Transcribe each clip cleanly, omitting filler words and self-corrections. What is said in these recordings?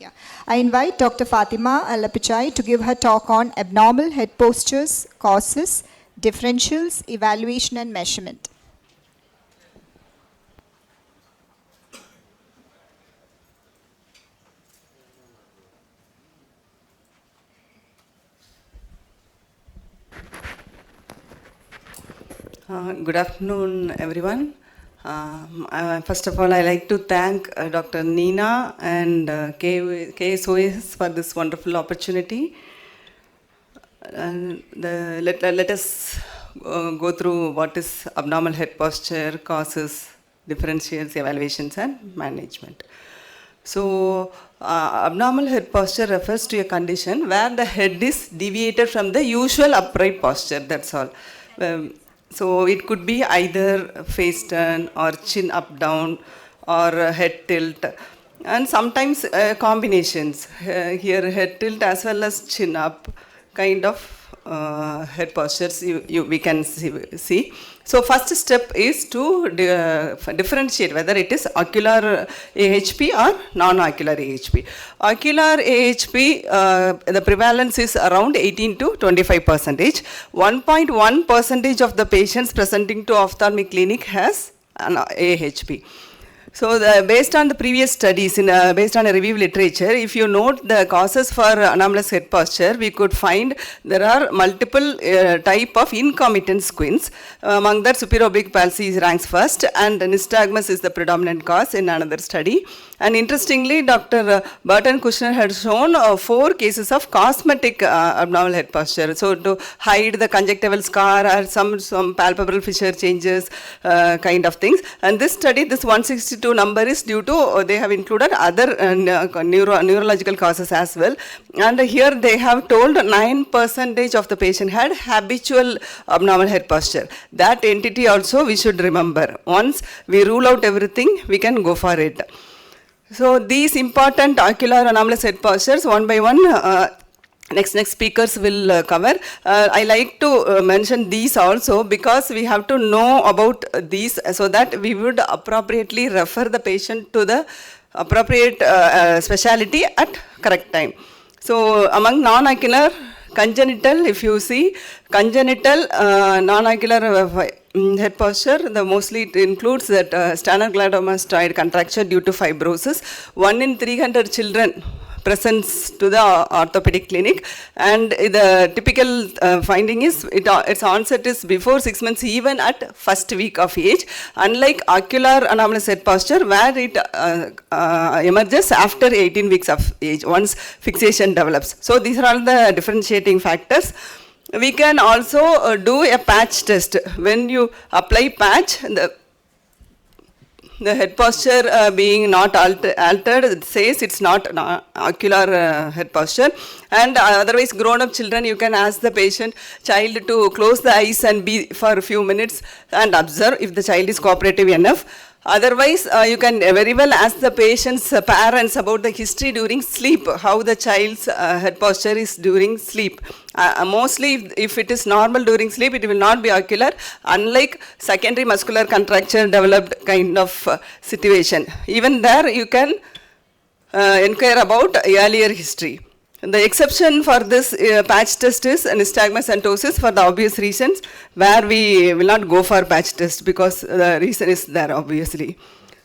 Yeah. I invite Dr. FATHIMA ALLAPITCHAI to give her talk on abnormal head postures, causes, differentials, evaluation and measurement. Good afternoon, everyone. First of all, I like to thank Dr. Neena and KSOS for this wonderful opportunity. Let us go through what is abnormal head posture, causes, differentials, evaluations, and management. So, abnormal head posture refers to a condition where the head is deviated from the usual upright posture, that's all. So it could be either face turn or chin up down or head tilt, and sometimes combinations, here head tilt as well as chin up kind of head postures we can see. So first step is to differentiate whether it is ocular AHP or non-ocular AHP. Ocular AHP, the prevalence is around 18 to 25%. 1.1% of the patients presenting to ophthalmic clinic has an AHP. So based on the previous studies, based on a review literature, if you note the causes for anomalous head posture, we could find there are multiple type of concomitant squints. Among that, superior oblique palsy ranks first, and nystagmus is the predominant cause in another study. And interestingly, Dr. Burton Kushner had shown 4 cases of cosmetic abnormal head posture. So to hide the conjunctival scar or some palpable fissure changes, kind of things. And this study, this 162 number is due to, they have included other neurological causes as well. And here they have told 9% of the patient had habitual abnormal head posture. That entity also we should remember. Once we rule out everything, we can go for it. So these important ocular anomalous head postures, one by one, next speakers will cover. I like to mention these also because we have to know about these so that we would appropriately refer the patient to the appropriate specialty at correct time. So among non-ocular, congenital, if you see, congenital non-ocular head posture, mostly it includes that sternocleidomastoid contracture due to fibrosis. 1 in 300 children presents to the orthopedic clinic, and the typical finding is its onset is before 6 months, even at first week of age, unlike ocular anomalous head posture where it emerges after 18 weeks of age once fixation develops. So these are all the differentiating factors. We can also do a patch test. When you apply patch, the head posture being not altered, it says it's not ocular head posture. And otherwise, grown-up children, you can ask the child to close the eyes and be for a few minutes and observe if the child is cooperative enough. Otherwise, you can very well ask the patient's parents about the history during sleep, how the child's head posture is during sleep. Mostly, if it is normal during sleep, it will not be ocular, unlike secondary muscular contracture developed kind of situation. Even there, you can inquire about earlier history. The exception for this patch test is nystagmus and ptosis for the obvious reasons, where we will not go for patch test because the reason is there obviously.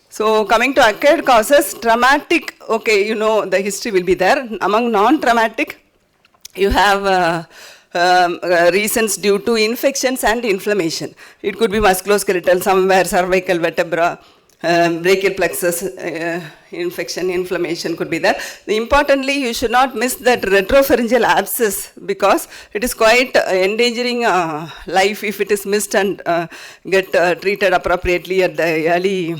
So coming to acquired causes, traumatic, okay, you know the history will be there. Among non-traumatic, you have reasons due to infections and inflammation. It could be musculoskeletal, somewhere cervical vertebra, brachial plexus inflammation could be there. Importantly, you should not miss that retropharyngeal abscess because it is quite endangering life if it is missed and get treated appropriately at the early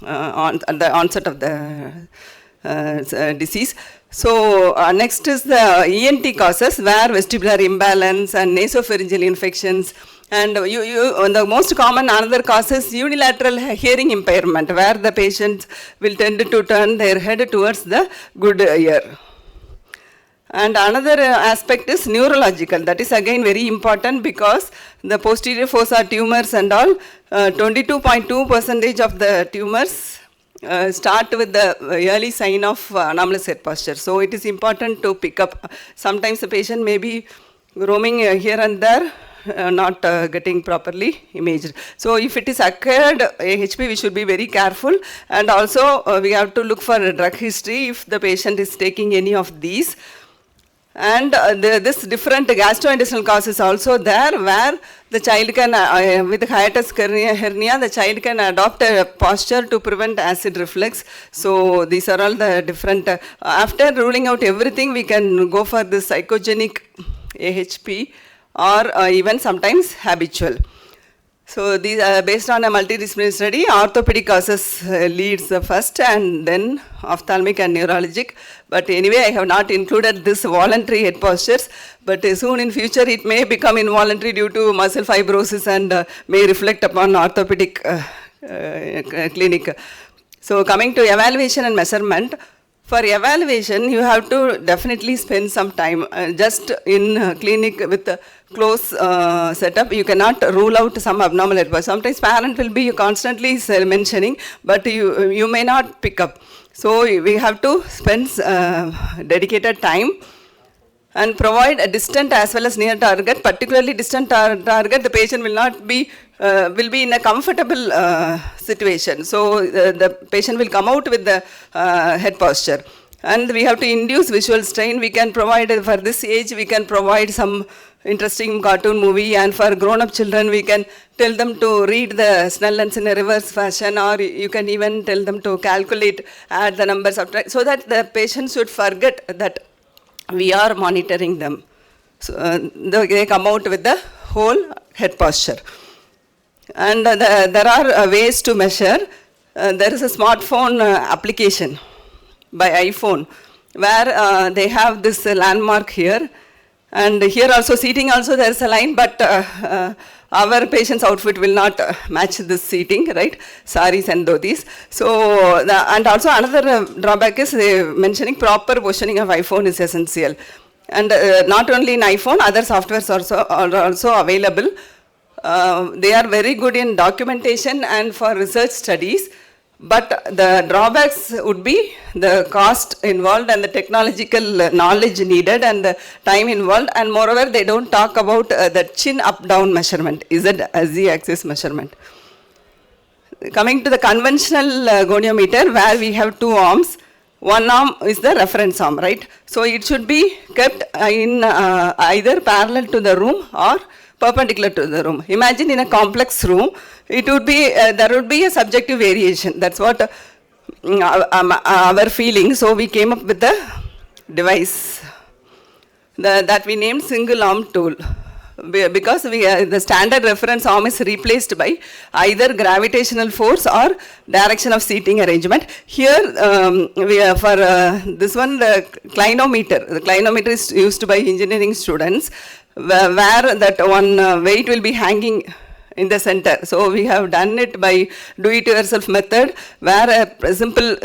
at the onset of the disease. So next is the ENT causes where vestibular imbalance and nasopharyngeal infections. And the most common another cause is unilateral hearing impairment, where the patients will tend to turn their head towards the good ear. And another aspect is neurological. That is again very important because the posterior fossa tumors and all, 22.2% of the tumors start with the early sign of anomalous head posture. So it is important to pick up. Sometimes the patient may be roaming here and there, not getting properly imaged. So if it is occurred AHP, we should be very careful, and also we have to look for a drug history if the patient is taking any of these. And this different gastrointestinal cause is also there, where the child can, with hiatus hernia, the child can adopt a posture to prevent acid reflux. So these are all the different, after ruling out everything, we can go for the psychogenic AHP or even sometimes habitual. So these are based on a multidisciplinary study. Orthopedic causes leads the first, and then ophthalmic and neurologic. But anyway, I have not included this voluntary head postures, but soon in future it may become involuntary due to muscle fibrosis and may reflect upon orthopedic clinic. So coming to evaluation and measurement, for evaluation, you have to definitely spend some time just in clinic with a close setup. You cannot rule out some abnormal head posture. Sometimes parent will be constantly mentioning, but you may not pick up. So we have to spend dedicated time and provide a distant as well as near target. Particularly distant target, the patient will not be will be in a comfortable situation. So the patient will come out with the head posture. And we have to induce visual strain. We can provide, for this age, we can provide some interesting cartoon movie, and for grown-up children, we can tell them to read the Snellens in a reverse fashion, or you can even tell them to calculate, add the numbers, subtract, so that the patient should forget that we are monitoring them. So they come out with the whole head posture. And there are ways to measure. There is a smartphone application by iPhone where they have this landmark here. And here also, seating also there is a line, but our patient's outfit will not match this seating, right? Saris and dhotis. So, and also another drawback is mentioning proper positioning of iPhone is essential. And not only in iPhone, other softwares are also available. They are very good in documentation and for research studies. But the drawbacks would be the cost involved and the technological knowledge needed and the time involved, and moreover they don't talk about the chin up down measurement, z-axis measurement. Coming to the conventional goniometer, where we have two arms, one arm is the reference arm, right? So it should be kept in either parallel to the room or perpendicular to the room. Imagine in a complex room, it would be there would be a subjective variation. That's what our feeling. So we came up with the device that we named single arm tool, because the standard reference arm is replaced by either gravitational force or direction of seating arrangement. Here we are for this one, the clinometer. The clinometer is used by engineering students, where that one weight will be hanging in the center. So we have done it by do-it-yourself method, where a simple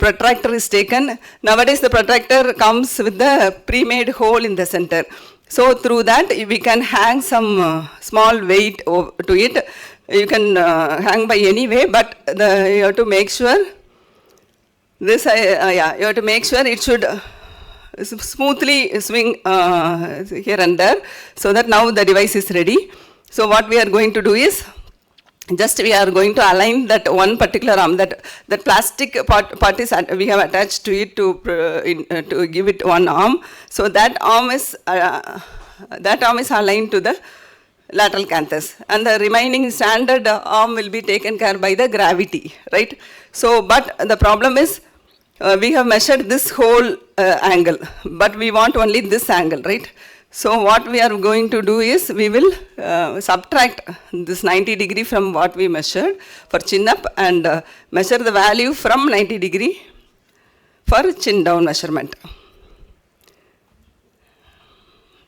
protractor is taken. Nowadays the protractor comes with the pre-made hole in the center. So through that we can hang some small weight to it. You can hang by any way, but you have to make sure this. You have to make sure it should smoothly swing here and there, so that now the device is ready. So what we are going to do is, just we are going to align that one particular arm, that plastic part is we have attached to it to give it one arm. So that arm is aligned to the lateral canthus, and the remaining standard arm will be taken care by the gravity, right? So, but the problem is, we have measured this whole angle, but we want only this angle, right? So what we are going to do is, we will subtract this 90 degree from what we measured for chin up, and measure the value from 90 degree for chin down measurement.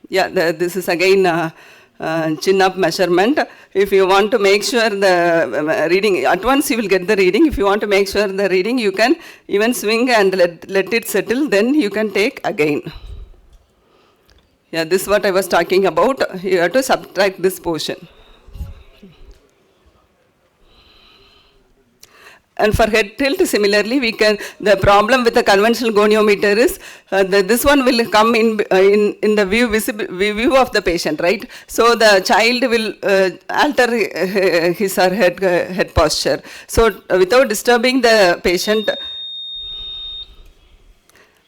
Yeah, this is again chin up measurement. If you want to make sure the reading, at once you will get the reading. If you want to make sure the reading, you can even swing and let it settle, then you can take again. Yeah, this is what I was talking about. You have to subtract this portion. And for head tilt, similarly, the problem with the conventional goniometer is this one will come in the view of the patient, right? So the child will alter his or her head posture. So without disturbing the patient,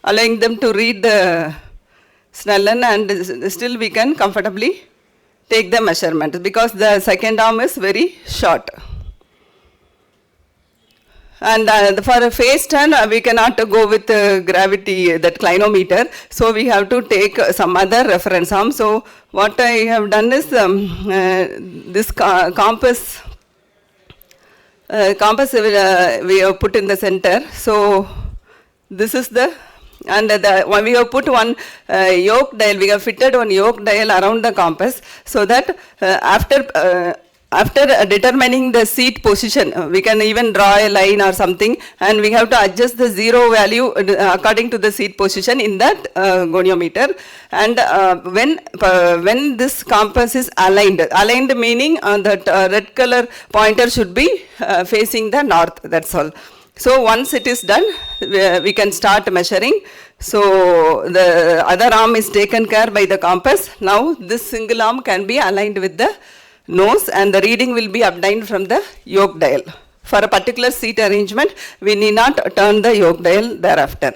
allowing them to read the Snellen, and still we can comfortably take the measurement because the second arm is very short. And for a face turn, we cannot go with gravity, that clinometer. So we have to take some other reference arm. So what I have done is this compass we have put in the center. So this is the, and we have put one yoke dial. We have fitted one yoke dial around the compass so that after determining the seat position, we can even draw a line or something, and we have to adjust the zero value according to the seat position in that goniometer. And when this compass is aligned meaning that red color pointer should be facing the north, that's all. So once it is done, we can start measuring. So the other arm is taken care by the compass. Now this single arm can be aligned with the nose, and the reading will be obtained from the yoke dial. For a particular seat arrangement, we need not turn the yoke dial thereafter.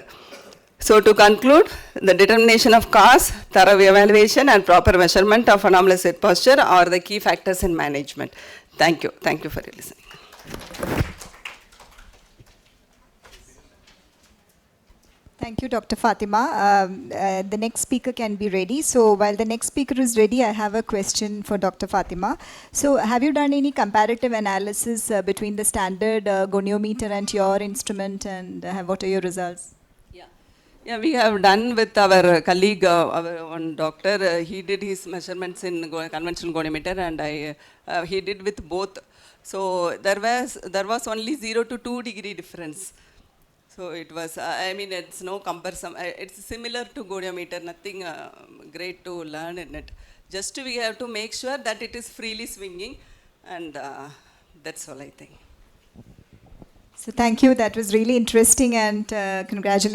So to conclude, the determination of cause, thorough evaluation, and proper measurement of anomalous head posture are the key factors in management. Thank you. Thank you for your listening. Thank you, Dr. Fathima. The next speaker can be ready. So while the next speaker is ready, I have a question for Dr. Fathima. So have you done any comparative analysis between the standard goniometer and your instrument, and what are your results? Yeah, we have done with our colleague, our one doctor. He did his measurements in conventional goniometer, and he did with both. So there was only 0 to 2 degree difference. So it was, I mean, it's no comparison. It's similar to goniometer, nothing great to learn in it. Just we have to make sure that it is freely swinging, and that's all I think. So thank you. That was really interesting, and congratulations.